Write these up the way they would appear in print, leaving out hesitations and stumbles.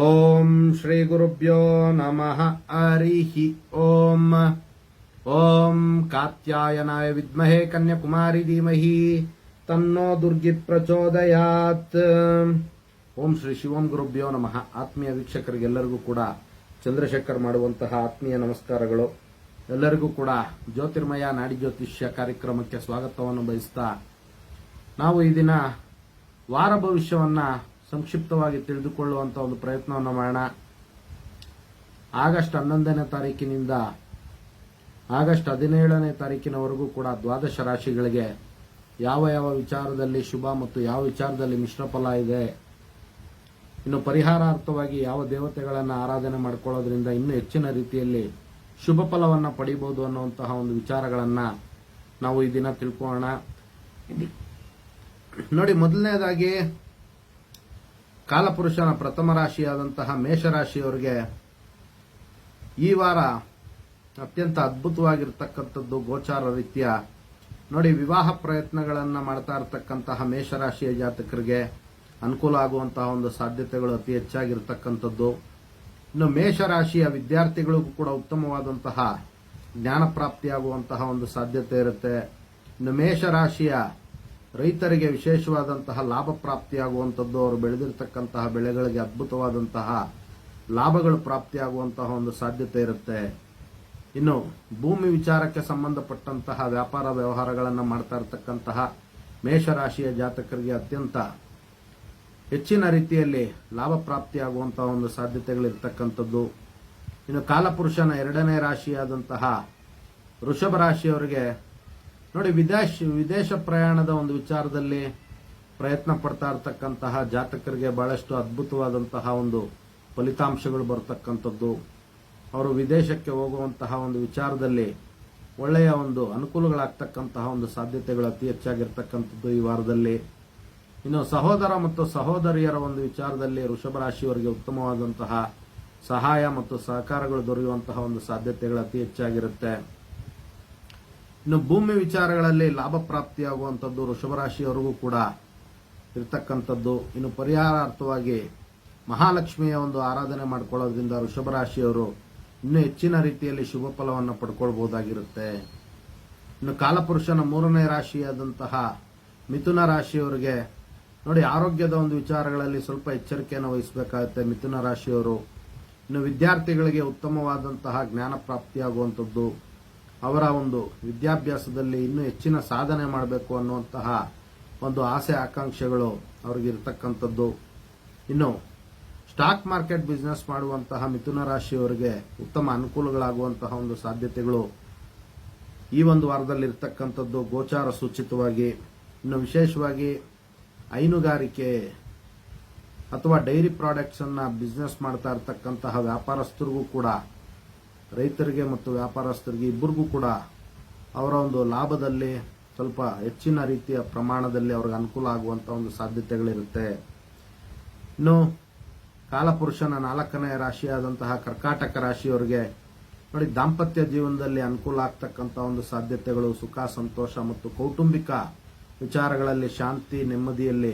ಓಂ ಶ್ರೀ ಗುರುಭ್ಯೋ ನಮಃ ಹರಿ ಓಂ. ಓಂ ಕಾತ್ಯಾಯನಾಯ ವಿದ್ಮಹೇ ಕನ್ಯಾಕುಮಾರಿ ಧೀಮಹಿ ತನ್ನೋ ದುರ್ಗಿ ಪ್ರಚೋದಯಾತ್. ಓಂ ಶ್ರೀ ಶಿವಂ ಗುರುಭ್ಯೋ ನಮಃ. ಆತ್ಮೀಯ ವೀಕ್ಷಕರಿಗೆಲ್ಲರಿಗೂ ಕೂಡ ಚಂದ್ರಶೇಖರ್ ಮಾಡುವಂತಹ ಆತ್ಮೀಯ ನಮಸ್ಕಾರಗಳು. ಎಲ್ಲರಿಗೂ ಕೂಡ ಜ್ಯೋತಿರ್ಮಯ ನಾಡಿ ಜ್ಯೋತಿಷ್ಯ ಕಾರ್ಯಕ್ರಮಕ್ಕೆ ಸ್ವಾಗತವನ್ನು ಬಯಸ್ತಾ ನಾವು ಈ ದಿನ ವಾರ ಭವಿಷ್ಯವನ್ನ ಸಂಕ್ಷಿಪ್ತವಾಗಿ ತಿಳಿದುಕೊಳ್ಳುವಂತ ಒಂದು ಪ್ರಯತ್ನವನ್ನು ಮಾಡೋಣ. ಆಗಸ್ಟ್ 11ನೇ ತಾರೀಕಿನಿಂದ ಆಗಸ್ಟ್ 17ನೇ ತಾರೀಕಿನವರೆಗೂ ಕೂಡ ದ್ವಾದಶ ರಾಶಿಗಳಿಗೆ ಯಾವ ಯಾವ ವಿಚಾರದಲ್ಲಿ ಶುಭ ಮತ್ತು ಯಾವ ವಿಚಾರದಲ್ಲಿ ಮಿಶ್ರ ಫಲ ಇದೆ, ಇನ್ನು ಪರಿಹಾರಾರ್ಥವಾಗಿ ಯಾವ ದೇವತೆಗಳನ್ನು ಆರಾಧನೆ ಮಾಡಿಕೊಳ್ಳೋದ್ರಿಂದ ಇನ್ನೂ ಹೆಚ್ಚಿನ ರೀತಿಯಲ್ಲಿ ಶುಭ ಫಲವನ್ನು ಪಡಿಬಹುದು ಅನ್ನುವಂತಹ ಒಂದು ವಿಚಾರಗಳನ್ನ ನಾವು ಈ ದಿನ ತಿಳ್ಕೊಳ್ಳೋಣ. ನೋಡಿ, ಮೊದಲನೇದಾಗಿ ಕಾಲಪುರುಷನ ಪ್ರಥಮ ರಾಶಿಯಾದಂತಹ ಮೇಷರಾಶಿಯವರಿಗೆ ಈ ವಾರ ಅತ್ಯಂತ ಅದ್ಭುತವಾಗಿರ್ತಕ್ಕಂಥದ್ದು ಗೋಚಾರ ರೀತಿಯ. ನೋಡಿ, ವಿವಾಹ ಪ್ರಯತ್ನಗಳನ್ನು ಮಾಡ್ತಾ ಇರತಕ್ಕಂತಹ ಮೇಷರಾಶಿಯ ಜಾತಕರಿಗೆ ಅನುಕೂಲ ಆಗುವಂತಹ ಒಂದು ಸಾಧ್ಯತೆಗಳು ಅತಿ ಹೆಚ್ಚಾಗಿರ್ತಕ್ಕಂಥದ್ದು. ಇನ್ನು ಮೇಷರಾಶಿಯ ವಿದ್ಯಾರ್ಥಿಗಳಿಗೂ ಕೂಡ ಉತ್ತಮವಾದಂತಹ ಜ್ಞಾನ ಪ್ರಾಪ್ತಿಯಾಗುವಂತಹ ಒಂದು ಸಾಧ್ಯತೆ ಇರುತ್ತೆ. ಇನ್ನು ಮೇಷರಾಶಿಯ ರೈತರಿಗೆ ವಿಶೇಷವಾದಂತಹ ಲಾಭ ಪ್ರಾಪ್ತಿಯಾಗುವಂಥದ್ದು, ಅವರು ಬೆಳೆದಿರತಕ್ಕಂತಹ ಬೆಳೆಗಳಿಗೆ ಅದ್ಭುತವಾದಂತಹ ಲಾಭಗಳು ಪ್ರಾಪ್ತಿಯಾಗುವಂತಹ ಒಂದು ಸಾಧ್ಯತೆ ಇರುತ್ತೆ. ಇನ್ನು ಭೂಮಿ ವಿಚಾರಕ್ಕೆ ಸಂಬಂಧಪಟ್ಟಂತಹ ವ್ಯಾಪಾರ ವ್ಯವಹಾರಗಳನ್ನು ಮಾಡ್ತಾ ಇರತಕ್ಕಂತಹ ಮೇಷರಾಶಿಯ ಜಾತಕರಿಗೆ ಅತ್ಯಂತ ಹೆಚ್ಚಿನ ರೀತಿಯಲ್ಲಿ ಲಾಭ ಪ್ರಾಪ್ತಿಯಾಗುವಂತಹ ಒಂದು ಸಾಧ್ಯತೆಗಳಿರ್ತಕ್ಕಂಥದ್ದು. ಇನ್ನು ಕಾಲಪುರುಷನ 2ನೇ ರಾಶಿಯಾದಂತಹ ವೃಷಭ ರಾಶಿಯವರಿಗೆ ನೋಡಿ, ವಿದೇಶ ಪ್ರಯಾಣದ ಒಂದು ವಿಚಾರದಲ್ಲಿ ಪ್ರಯತ್ನ ಪಡ್ತಾ ಇರತಕ್ಕಂತಹ ಜಾತಕರಿಗೆ ಬಹಳಷ್ಟು ಅದ್ಭುತವಾದಂತಹ ಒಂದು ಫಲಿತಾಂಶಗಳು ಬರತಕ್ಕಂಥದ್ದು. ಅವರು ವಿದೇಶಕ್ಕೆ ಹೋಗುವಂತಹ ಒಂದು ವಿಚಾರದಲ್ಲಿ ಒಳ್ಳೆಯ ಒಂದು ಅನುಕೂಲಗಳಾಗ್ತಕ್ಕಂತಹ ಒಂದು ಸಾಧ್ಯತೆಗಳು ಅತಿ ಹೆಚ್ಚಾಗಿರ್ತಕ್ಕಂಥದ್ದು ಈ ವಾರದಲ್ಲಿ. ಇನ್ನು ಸಹೋದರ ಮತ್ತು ಸಹೋದರಿಯರ ಒಂದು ವಿಚಾರದಲ್ಲಿ ವೃಷಭ ರಾಶಿಯವರಿಗೆ ಉತ್ತಮವಾದಂತಹ ಸಹಾಯ ಮತ್ತು ಸಹಕಾರಗಳು ದೊರೆಯುವಂತಹ ಒಂದು ಸಾಧ್ಯತೆಗಳು ಅತಿ ಹೆಚ್ಚಾಗಿರುತ್ತೆ. ಇನ್ನು ಭೂಮಿ ವಿಚಾರಗಳಲ್ಲಿ ಲಾಭ ಪ್ರಾಪ್ತಿಯಾಗುವಂಥದ್ದು ವೃಷಭ ರಾಶಿಯವರಿಗೂ ಕೂಡ ಇರತಕ್ಕಂಥದ್ದು. ಇನ್ನು ಪರಿಹಾರಾರ್ಥವಾಗಿ ಮಹಾಲಕ್ಷ್ಮಿಯ ಒಂದು ಆರಾಧನೆ ಮಾಡಿಕೊಳ್ಳೋದ್ರಿಂದ ವೃಷಭ ರಾಶಿಯವರು ಇನ್ನೂ ಹೆಚ್ಚಿನ ರೀತಿಯಲ್ಲಿ ಶುಭ ಫಲವನ್ನು ಪಡ್ಕೊಳ್ಬಹುದಾಗಿರುತ್ತೆ. ಇನ್ನು ಕಾಲಪುರುಷನ 3ನೇ ರಾಶಿಯಾದಂತಹ ಮಿಥುನ ರಾಶಿಯವರಿಗೆ ನೋಡಿ, ಆರೋಗ್ಯದ ಒಂದು ವಿಚಾರಗಳಲ್ಲಿ ಸ್ವಲ್ಪ ಎಚ್ಚರಿಕೆಯನ್ನು ವಹಿಸಬೇಕಾಗುತ್ತೆ ಮಿಥುನ ರಾಶಿಯವರು. ಇನ್ನು ವಿದ್ಯಾರ್ಥಿಗಳಿಗೆ ಉತ್ತಮವಾದಂತಹ ಜ್ಞಾನ ಪ್ರಾಪ್ತಿಯಾಗುವಂಥದ್ದು, ಅವರ ಒಂದು ವಿದ್ಯಾಭ್ಯಾಸದಲ್ಲಿ ಇನ್ನೂ ಹೆಚ್ಚಿನ ಸಾಧನೆ ಮಾಡಬೇಕು ಅನ್ನುವಂತಹ ಒಂದು ಆಸೆ ಆಕಾಂಕ್ಷೆಗಳು ಅವ್ರಿಗೆ ಇರತಕ್ಕಂಥದ್ದು. ಇನ್ನು ಸ್ಟಾಕ್ ಮಾರ್ಕೆಟ್ ಬಿಸ್ನೆಸ್ ಮಾಡುವಂತಹ ಮಿಥುನ ರಾಶಿಯವರಿಗೆ ಉತ್ತಮ ಅನುಕೂಲಗಳಾಗುವಂತಹ ಒಂದು ಸಾಧ್ಯತೆಗಳು ಈ ಒಂದು ವಾರದಲ್ಲಿ ಇರತಕ್ಕಂಥದ್ದು ಗೋಚಾರ ಸೂಚಿತವಾಗಿ. ಇನ್ನು ವಿಶೇಷವಾಗಿ ಹೈನುಗಾರಿಕೆ ಅಥವಾ ಡೈರಿ ಪ್ರಾಡಕ್ಟ್ಸ್ ಅನ್ನ ಬಿಸ್ನೆಸ್ ಮಾಡ್ತಾ ಇರತಕ್ಕಂತಹ ವ್ಯಾಪಾರಸ್ಥರಿಗೂ ಕೂಡ, ರೈತರಿಗೆ ಮತ್ತು ವ್ಯಾಪಾರಸ್ಥರಿಗೆ ಇಬ್ಬರಿಗೂ ಕೂಡ ಅವರ ಒಂದು ಲಾಭದಲ್ಲಿ ಸ್ವಲ್ಪ ಹೆಚ್ಚಿನ ರೀತಿಯ ಪ್ರಮಾಣದಲ್ಲಿ ಅವ್ರಿಗೆ ಅನುಕೂಲ ಆಗುವಂತಹ ಒಂದು ಸಾಧ್ಯತೆಗಳಿರುತ್ತೆ. ಇನ್ನು ಕಾಲಪುರುಷನ 4ನೇ ರಾಶಿಯಾದಂತಹ ಕರ್ಕಾಟಕ ರಾಶಿಯವರಿಗೆ ನೋಡಿ, ದಾಂಪತ್ಯ ಜೀವನದಲ್ಲಿ ಅನುಕೂಲ ಆಗ್ತಕ್ಕಂಥ ಒಂದು ಸಾಧ್ಯತೆಗಳು, ಸುಖ ಸಂತೋಷ ಮತ್ತು ಕೌಟುಂಬಿಕ ವಿಚಾರಗಳಲ್ಲಿ ಶಾಂತಿ ನೆಮ್ಮದಿಯಲ್ಲಿ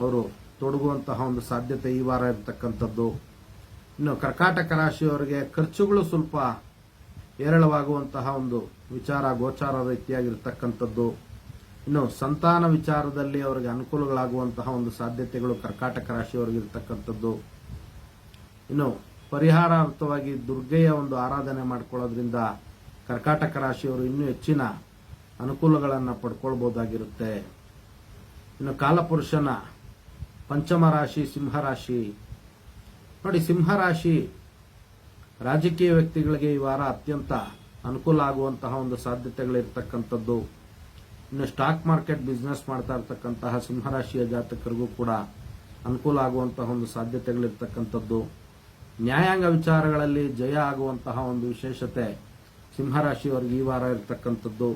ಅವರು ತೊಡಗುವಂತಹ ಒಂದು ಸಾಧ್ಯತೆ ಈ ವಾರ ಇರತಕ್ಕಂಥದ್ದು. ಇನ್ನು ಕರ್ಕಾಟಕ ರಾಶಿಯವರಿಗೆ ಖರ್ಚುಗಳು ಸ್ವಲ್ಪ ಏರಳವಾಗುವಂತಹ ಒಂದು ವಿಚಾರ ಗೋಚಾರ ರೀತಿಯಾಗಿರ್ತಕ್ಕಂಥದ್ದು. ಇನ್ನು ಸಂತಾನ ವಿಚಾರದಲ್ಲಿ ಅವರಿಗೆ ಅನುಕೂಲಗಳಾಗುವಂತಹ ಒಂದು ಸಾಧ್ಯತೆಗಳು ಕರ್ಕಾಟಕ ರಾಶಿಯವರಿಗೆ ಇರತಕ್ಕಂಥದ್ದು. ಇನ್ನು ಪರಿಹಾರಾರ್ಥವಾಗಿ ದುರ್ಗೆಯ ಒಂದು ಆರಾಧನೆ ಮಾಡಿಕೊಳ್ಳೋದ್ರಿಂದ ಕರ್ಕಾಟಕ ರಾಶಿಯವರು ಇನ್ನೂ ಹೆಚ್ಚಿನ ಅನುಕೂಲಗಳನ್ನು ಪಡ್ಕೊಳ್ಬಹುದಾಗಿರುತ್ತೆ. ಇನ್ನು ಕಾಲಪುರುಷನ 5ಮ ರಾಶಿ ಸಿಂಹರಾಶಿ ನೋಡಿ, ಸಿಂಹರಾಶಿ ರಾಜಕೀಯ ವ್ಯಕ್ತಿಗಳಿಗೆ ಈ ವಾರ ಅತ್ಯಂತ ಅನುಕೂಲ ಆಗುವಂತಹ ಒಂದು ಸಾಧ್ಯತೆಗಳಿರ್ತಕ್ಕಂಥದ್ದು. ಇನ್ನು ಸ್ಟಾಕ್ ಮಾರ್ಕೆಟ್ ಬಿಸ್ನೆಸ್ ಮಾಡ್ತಾ ಇರತಕ್ಕಂತಹ ಸಿಂಹರಾಶಿಯ ಜಾತಕರಿಗೂ ಕೂಡ ಅನುಕೂಲ ಆಗುವಂತಹ ಒಂದು ಸಾಧ್ಯತೆಗಳಿರ್ತಕ್ಕಂಥದ್ದು. ನ್ಯಾಯಾಂಗ ವಿಚಾರಗಳಲ್ಲಿ ಜಯ ಆಗುವಂತಹ ಒಂದು ವಿಶೇಷತೆ ಸಿಂಹರಾಶಿಯವರಿಗೆ ಈ ವಾರ ಇರತಕ್ಕಂಥದ್ದು.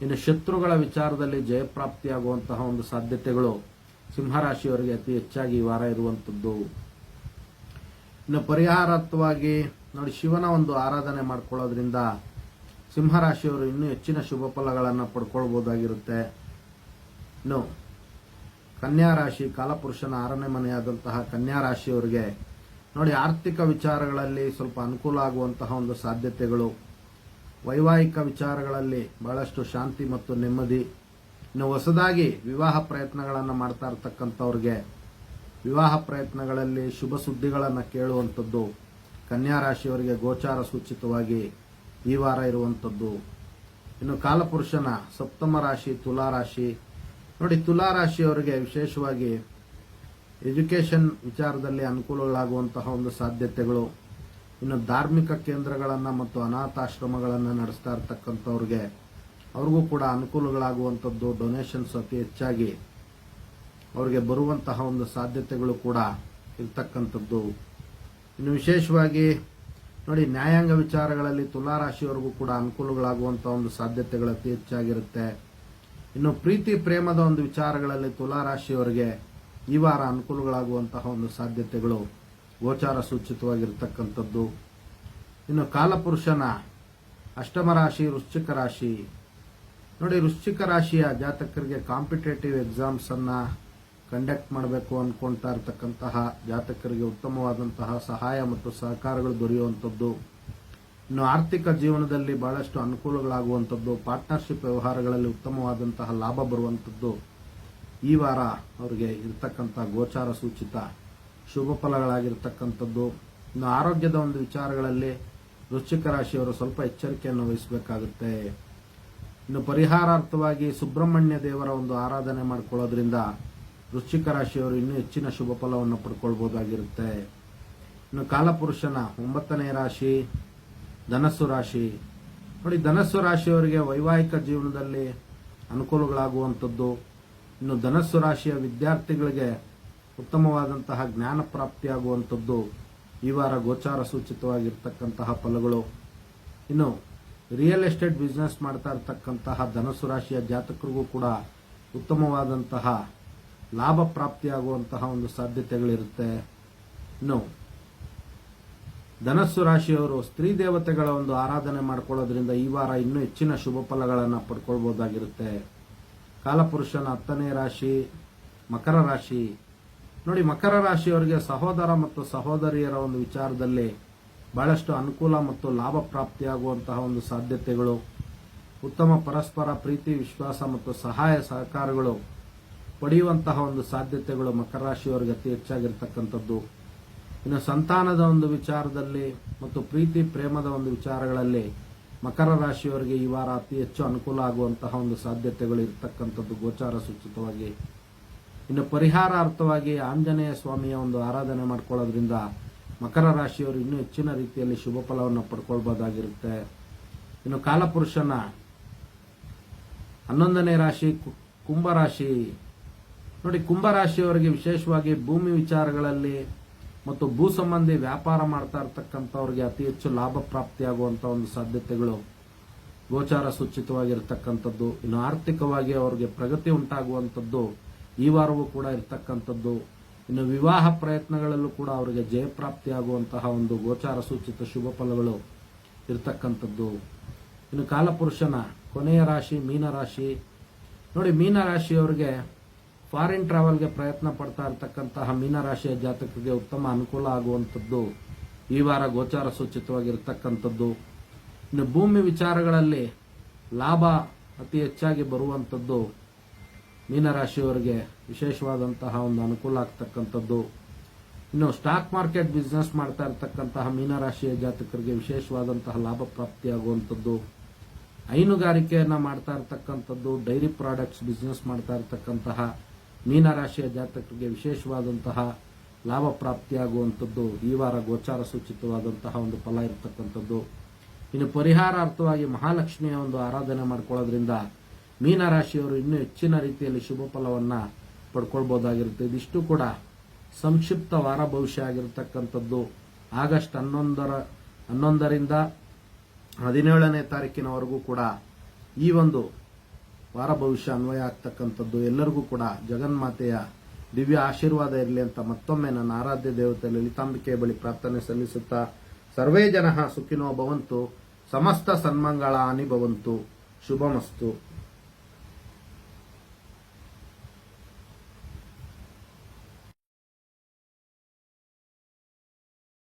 ಇನ್ನು ಶತ್ರುಗಳ ವಿಚಾರದಲ್ಲಿ ಜಯಪ್ರಾಪ್ತಿಯಾಗುವಂತಹ ಒಂದು ಸಾಧ್ಯತೆಗಳು ಸಿಂಹರಾಶಿಯವರಿಗೆ ಅತಿ ಹೆಚ್ಚಾಗಿ ಈ ವಾರ ಇರುವಂಥದ್ದು. ಇನ್ನು ಪರಿಹಾರಾರ್ಥವಾಗಿ ನೋಡಿ, ಶಿವನ ಒಂದು ಆರಾಧನೆ ಮಾಡಿಕೊಳ್ಳೋದ್ರಿಂದ ಸಿಂಹರಾಶಿಯವರು ಇನ್ನೂ ಹೆಚ್ಚಿನ ಶುಭ ಫಲಗಳನ್ನು ಪಡ್ಕೊಳ್ಬಹುದಾಗಿರುತ್ತೆ. ಇನ್ನು ಕನ್ಯಾ ರಾಶಿ, ಕಾಲಪುರುಷನ 6ನೇ ಮನೆಯಾದಂತಹ ಕನ್ಯಾ ರಾಶಿಯವರಿಗೆ ನೋಡಿ, ಆರ್ಥಿಕ ವಿಚಾರಗಳಲ್ಲಿ ಸ್ವಲ್ಪ ಅನುಕೂಲ ಆಗುವಂತಹ ಒಂದು ಸಾಧ್ಯತೆಗಳು, ವೈವಾಹಿಕ ವಿಚಾರಗಳಲ್ಲಿ ಬಹಳಷ್ಟು ಶಾಂತಿ ಮತ್ತು ನೆಮ್ಮದಿ. ಇನ್ನು ಹೊಸದಾಗಿ ವಿವಾಹ ಪ್ರಯತ್ನಗಳನ್ನು ಮಾಡ್ತಾ ಇರತಕ್ಕಂಥವ್ರಿಗೆ ವಿವಾಹ ಪ್ರಯತ್ನಗಳಲ್ಲಿ ಶುಭ ಸುದ್ದಿಗಳನ್ನು ಕೇಳುವಂಥದ್ದು ಕನ್ಯಾ ರಾಶಿಯವರಿಗೆ ಗೋಚಾರ ಸೂಚಿತವಾಗಿ ಈ ವಾರ ಇರುವಂಥದ್ದು. ಇನ್ನು ಕಾಲಪುರುಷನ ಸಪ್ತಮ ರಾಶಿ ತುಲಾ ರಾಶಿ. ನೋಡಿ, ತುಲಾ ರಾಶಿಯವರಿಗೆ ವಿಶೇಷವಾಗಿ ಎಜುಕೇಷನ್ ವಿಚಾರದಲ್ಲಿ ಅನುಕೂಲಗಳಾಗುವಂತಹ ಒಂದು ಸಾಧ್ಯತೆಗಳು. ಇನ್ನು ಧಾರ್ಮಿಕ ಕೇಂದ್ರಗಳನ್ನು ಮತ್ತು ಅನಾಥಾಶ್ರಮಗಳನ್ನು ನಡೆಸ್ತಾ ಇರತಕ್ಕಂಥವ್ರಿಗೆ ಅವ್ರಿಗೂ ಕೂಡ ಅನುಕೂಲಗಳಾಗುವಂಥದ್ದು, ಡೊನೇಷನ್ಸ್ ಅತಿ ಹೆಚ್ಚಾಗಿ ಅವರಿಗೆ ಬರುವಂತಹ ಒಂದು ಸಾಧ್ಯತೆಗಳು ಕೂಡ ಇರ್ತಕ್ಕಂಥದ್ದು. ಇನ್ನು ವಿಶೇಷವಾಗಿ ನೋಡಿ, ನ್ಯಾಯಾಂಗ ವಿಚಾರಗಳಲ್ಲಿ ತುಲಾ ರಾಶಿಯವರೆಗೂ ಕೂಡ ಅನುಕೂಲಗಳಾಗುವಂತಹ ಒಂದು ಸಾಧ್ಯತೆಗಳು ಅತಿ ಹೆಚ್ಚಾಗಿರುತ್ತೆ. ಇನ್ನು ಪ್ರೀತಿ ಪ್ರೇಮದ ಒಂದು ವಿಚಾರಗಳಲ್ಲಿ ತುಲಾ ರಾಶಿಯವರಿಗೆ ಈ ವಾರ ಅನುಕೂಲಗಳಾಗುವಂತಹ ಒಂದು ಸಾಧ್ಯತೆಗಳು ಗೋಚಾರ ಸೂಚಿತವಾಗಿರ್ತಕ್ಕಂಥದ್ದು. ಇನ್ನು ಕಾಲಪುರುಷನ ಅಷ್ಟಮ ರಾಶಿ ವೃಶ್ಚಿಕ ರಾಶಿ. ನೋಡಿ, ವೃಶ್ಚಿಕ ರಾಶಿಯ ಜಾತಕರಿಗೆ ಕಾಂಪಿಟೇಟಿವ್ ಎಕ್ಸಾಮ್ಸ್ ಅನ್ನ ಕಂಡಕ್ಟ್ ಮಾಡಬೇಕು ಅನ್ಕೊಳ್ತಾ ಇರತಕ್ಕಂತಹ ಜಾತಕರಿಗೆ ಉತ್ತಮವಾದಂತಹ ಸಹಾಯ ಮತ್ತು ಸಹಕಾರಗಳು ದೊರೆಯುವಂಥದ್ದು. ಇನ್ನು ಆರ್ಥಿಕ ಜೀವನದಲ್ಲಿ ಬಹಳಷ್ಟು ಅನುಕೂಲಗಳಾಗುವಂಥದ್ದು, ಪಾರ್ಟ್ನರ್ಶಿಪ್ ವ್ಯವಹಾರಗಳಲ್ಲಿ ಉತ್ತಮವಾದಂತಹ ಲಾಭ ಬರುವಂಥದ್ದು ಈ ವಾರ ಅವರಿಗೆ ಇರತಕ್ಕಂಥ ಗೋಚಾರ ಸೂಚಿತ ಶುಭ ಫಲಗಳಾಗಿರ್ತಕ್ಕಂಥದ್ದು. ಇನ್ನು ಆರೋಗ್ಯದ ಒಂದು ವಿಚಾರಗಳಲ್ಲಿ ವೃಶ್ಚಿಕ ರಾಶಿಯವರು ಸ್ವಲ್ಪ ಎಚ್ಚರಿಕೆಯನ್ನು ವಹಿಸಬೇಕಾಗುತ್ತೆ. ಇನ್ನು ಪರಿಹಾರಾರ್ಥವಾಗಿ ಸುಬ್ರಹ್ಮಣ್ಯ ದೇವರ ಒಂದು ಆರಾಧನೆ ಮಾಡಿಕೊಳ್ಳೋದ್ರಿಂದ ವೃಶ್ಚಿಕ ರಾಶಿಯವರು ಇನ್ನೂ ಹೆಚ್ಚಿನ ಶುಭ ಫಲವನ್ನು ಪಡ್ಕೊಳ್ಬಹುದಾಗಿರುತ್ತೆ. ಇನ್ನು ಕಾಲಪುರುಷನ 9ನೇ ರಾಶಿ ಧನಸ್ಸು ರಾಶಿ. ನೋಡಿ, ಧನಸ್ಸು ರಾಶಿಯವರಿಗೆ ವೈವಾಹಿಕ ಜೀವನದಲ್ಲಿ ಅನುಕೂಲಗಳಾಗುವಂಥದ್ದು. ಇನ್ನು ಧನಸ್ಸು ರಾಶಿಯ ವಿದ್ಯಾರ್ಥಿಗಳಿಗೆ ಉತ್ತಮವಾದಂತಹ ಜ್ಞಾನ ಪ್ರಾಪ್ತಿಯಾಗುವಂಥದ್ದು ಈ ವಾರ ಗೋಚಾರ ಸೂಚಿತವಾಗಿರ್ತಕ್ಕಂತಹ ಫಲಗಳು. ಇನ್ನು ರಿಯಲ್ ಎಸ್ಟೇಟ್ ಬಿಸ್ನೆಸ್ ಮಾಡ್ತಾ ಇರತಕ್ಕಂತಹ ಧನಸ್ಸು ರಾಶಿಯ ಜಾತಕರಿಗೂ ಕೂಡ ಉತ್ತಮವಾದಂತಹ ಲಾಭ ಪ್ರಾಪ್ತಿಯಾಗುವಂತಹ ಒಂದು ಸಾಧ್ಯತೆಗಳಿರುತ್ತೆ. ಇನ್ನು ಧನಸ್ಸು ರಾಶಿಯವರು ಸ್ತ್ರೀ ದೇವತೆಗಳ ಒಂದು ಆರಾಧನೆ ಮಾಡಿಕೊಳ್ಳೋದ್ರಿಂದ ಈ ವಾರ ಇನ್ನೂ ಹೆಚ್ಚಿನ ಶುಭ ಫಲಗಳನ್ನು ಪಡ್ಕೊಳ್ಬಹುದಾಗಿರುತ್ತೆ. ಕಾಲಪುರುಷನ 10ನೇ ರಾಶಿ ಮಕರ ರಾಶಿ. ನೋಡಿ, ಮಕರ ರಾಶಿಯವರಿಗೆ ಸಹೋದರ ಮತ್ತು ಸಹೋದರಿಯರ ಒಂದು ವಿಚಾರದಲ್ಲಿ ಬಹಳಷ್ಟು ಅನುಕೂಲ ಮತ್ತು ಲಾಭ ಪ್ರಾಪ್ತಿಯಾಗುವಂತಹ ಒಂದು ಸಾಧ್ಯತೆಗಳು, ಉತ್ತಮ ಪರಸ್ಪರ ಪ್ರೀತಿ ವಿಶ್ವಾಸ ಮತ್ತು ಸಹಾಯ ಸಹಕಾರಗಳು ಪಡೆಯುವಂತಹ ಒಂದು ಸಾಧ್ಯತೆಗಳು ಮಕರ ರಾಶಿಯವರಿಗೆ ಅತಿ ಹೆಚ್ಚಾಗಿರ್ತಕ್ಕಂಥದ್ದು. ಇನ್ನು ಸಂತಾನದ ಒಂದು ವಿಚಾರದಲ್ಲಿ ಮತ್ತು ಪ್ರೀತಿ ಪ್ರೇಮದ ಒಂದು ವಿಚಾರಗಳಲ್ಲಿ ಮಕರ ರಾಶಿಯವರಿಗೆ ಈ ವಾರ ಅತಿ ಹೆಚ್ಚು ಅನುಕೂಲ ಆಗುವಂತಹ ಒಂದು ಸಾಧ್ಯತೆಗಳು ಇರತಕ್ಕಂಥದ್ದು ಗೋಚಾರ ಸೂಚಿತವಾಗಿ. ಇನ್ನು ಪರಿಹಾರಾರ್ಥವಾಗಿ ಆಂಜನೇಯ ಸ್ವಾಮಿಯ ಒಂದು ಆರಾಧನೆ ಮಾಡ್ಕೊಳ್ಳೋದ್ರಿಂದ ಮಕರ ರಾಶಿಯವರು ಇನ್ನೂ ಹೆಚ್ಚಿನ ರೀತಿಯಲ್ಲಿ ಶುಭ ಫಲವನ್ನು ಪಡ್ಕೊಳ್ಬಹುದಾಗಿರುತ್ತೆ. ಇನ್ನು ಕಾಲಪುರುಷನ 11ನೇ ರಾಶಿ ಕುಂಭರಾಶಿ. ನೋಡಿ, ಕುಂಭರಾಶಿಯವರಿಗೆ ವಿಶೇಷವಾಗಿ ಭೂಮಿ ವಿಚಾರಗಳಲ್ಲಿ ಮತ್ತು ಭೂ ಸಂಬಂಧಿ ವ್ಯಾಪಾರ ಮಾಡ್ತಾ ಇರತಕ್ಕಂಥವ್ರಿಗೆ ಅತಿ ಹೆಚ್ಚು ಲಾಭ ಪ್ರಾಪ್ತಿಯಾಗುವಂತಹ ಒಂದು ಸಾಧ್ಯತೆಗಳು ಗೋಚಾರ ಸೂಚಿತವಾಗಿರ್ತಕ್ಕಂಥದ್ದು. ಇನ್ನು ಆರ್ಥಿಕವಾಗಿ ಅವರಿಗೆ ಪ್ರಗತಿ ಉಂಟಾಗುವಂಥದ್ದು ಈ ವಾರವೂ ಕೂಡ ಇರತಕ್ಕಂಥದ್ದು. ಇನ್ನು ವಿವಾಹ ಪ್ರಯತ್ನಗಳಲ್ಲೂ ಕೂಡ ಅವರಿಗೆ ಜಯಪ್ರಾಪ್ತಿಯಾಗುವಂತಹ ಒಂದು ಗೋಚಾರ ಸೂಚಿತ ಶುಭ ಫಲಗಳು ಇರತಕ್ಕಂಥದ್ದು. ಇನ್ನು ಕಾಲಪುರುಷನ ಕೊನೆಯ ರಾಶಿ ಮೀನರಾಶಿ. ನೋಡಿ, ಮೀನರಾಶಿಯವರಿಗೆ ಫಾರಿನ್ ಟ್ರಾವೆಲ್ಗೆ ಪ್ರಯತ್ನ ಪಡ್ತಾ ಇರತಕ್ಕಂತಹ ಮೀನರಾಶಿಯ ಜಾತಕರಿಗೆ ಉತ್ತಮ ಅನುಕೂಲ ಆಗುವಂಥದ್ದು ಈ ವಾರ ಗೋಚಾರ ಸೂಚಿತವಾಗಿರ್ತಕ್ಕಂಥದ್ದು. ಇನ್ನು ಭೂಮಿ ವಿಚಾರಗಳಲ್ಲಿ ಲಾಭ ಅತಿ ಹೆಚ್ಚಾಗಿ ಬರುವಂಥದ್ದು ಮೀನರಾಶಿಯವರಿಗೆ ವಿಶೇಷವಾದಂತಹ ಒಂದು ಅನುಕೂಲ ಆಗ್ತಕ್ಕಂಥದ್ದು. ಇನ್ನು ಸ್ಟಾಕ್ ಮಾರ್ಕೆಟ್ ಬಿಸ್ನೆಸ್ ಮಾಡ್ತಾ ಇರತಕ್ಕಂತಹ ಮೀನರಾಶಿಯ ಜಾತಕರಿಗೆ ವಿಶೇಷವಾದಂತಹ ಲಾಭ ಪ್ರಾಪ್ತಿಯಾಗುವಂಥದ್ದು. ಹೈನುಗಾರಿಕೆಯನ್ನ ಮಾಡ್ತಾ ಇರತಕ್ಕಂಥದ್ದು, ಡೈರಿ ಪ್ರಾಡಕ್ಟ್ಸ್ ಬಿಸ್ನೆಸ್ ಮಾಡ್ತಾ ಇರತಕ್ಕಂತಹ ಮೀನರಾಶಿಯ ಜಾತಕರಿಗೆ ವಿಶೇಷವಾದಂತಹ ಲಾಭ ಪ್ರಾಪ್ತಿಯಾಗುವಂಥದ್ದು ಈ ವಾರ ಗೋಚಾರ ಸೂಚಿತವಾದಂತಹ ಒಂದು ಫಲ ಇರತಕ್ಕಂಥದ್ದು. ಇನ್ನು ಪರಿಹಾರಾರ್ಥವಾಗಿ ಮಹಾಲಕ್ಷ್ಮಿಯ ಒಂದು ಆರಾಧನೆ ಮಾಡ್ಕೊಳ್ಳೋದ್ರಿಂದ ಮೀನರಾಶಿಯವರು ಇನ್ನೂ ಹೆಚ್ಚಿನ ರೀತಿಯಲ್ಲಿ ಶುಭ ಫಲವನ್ನ ಪಡ್ಕೊಳ್ಬಹುದಾಗಿರುತ್ತೆ. ಇದಿಷ್ಟು ಕೂಡ ಸಂಕ್ಷಿಪ್ತ ವಾರ ಭವಿಷ್ಯ ಆಗಿರತಕ್ಕಂಥದ್ದು. ಆಗಸ್ಟ್ 11ರಿಂದ 17ನೇ ತಾರೀಕಿನವರೆಗೂ ಕೂಡ ಈ ಒಂದು ವಾರ ಭವಿಷ್ಯ ಅನ್ವಯ ಆಗ್ತಕ್ಕಂಥದ್ದು. ಎಲ್ಲರಿಗೂ ಕೂಡ ಜಗನ್ಮಾತೆಯ ದಿವ್ಯ ಆಶೀರ್ವಾದ ಇರಲಿ ಅಂತ ಮತ್ತೊಮ್ಮೆ ನನ್ನ ಆರಾಧ್ಯ ದೇವತೆ ಲಲಿತಾಂಬಿಕೆ ಬಳಿ ಪ್ರಾರ್ಥನೆ ಸಲ್ಲಿಸುತ್ತಾ, ಸರ್ವೇ ಜನಃ ಸುಖಿನೋ ಭವಂತು, ಸಮಸ್ತ ಸನ್ಮಂಗಳಾನಿ ಭವಂತು, ಶುಭಮಸ್ತು.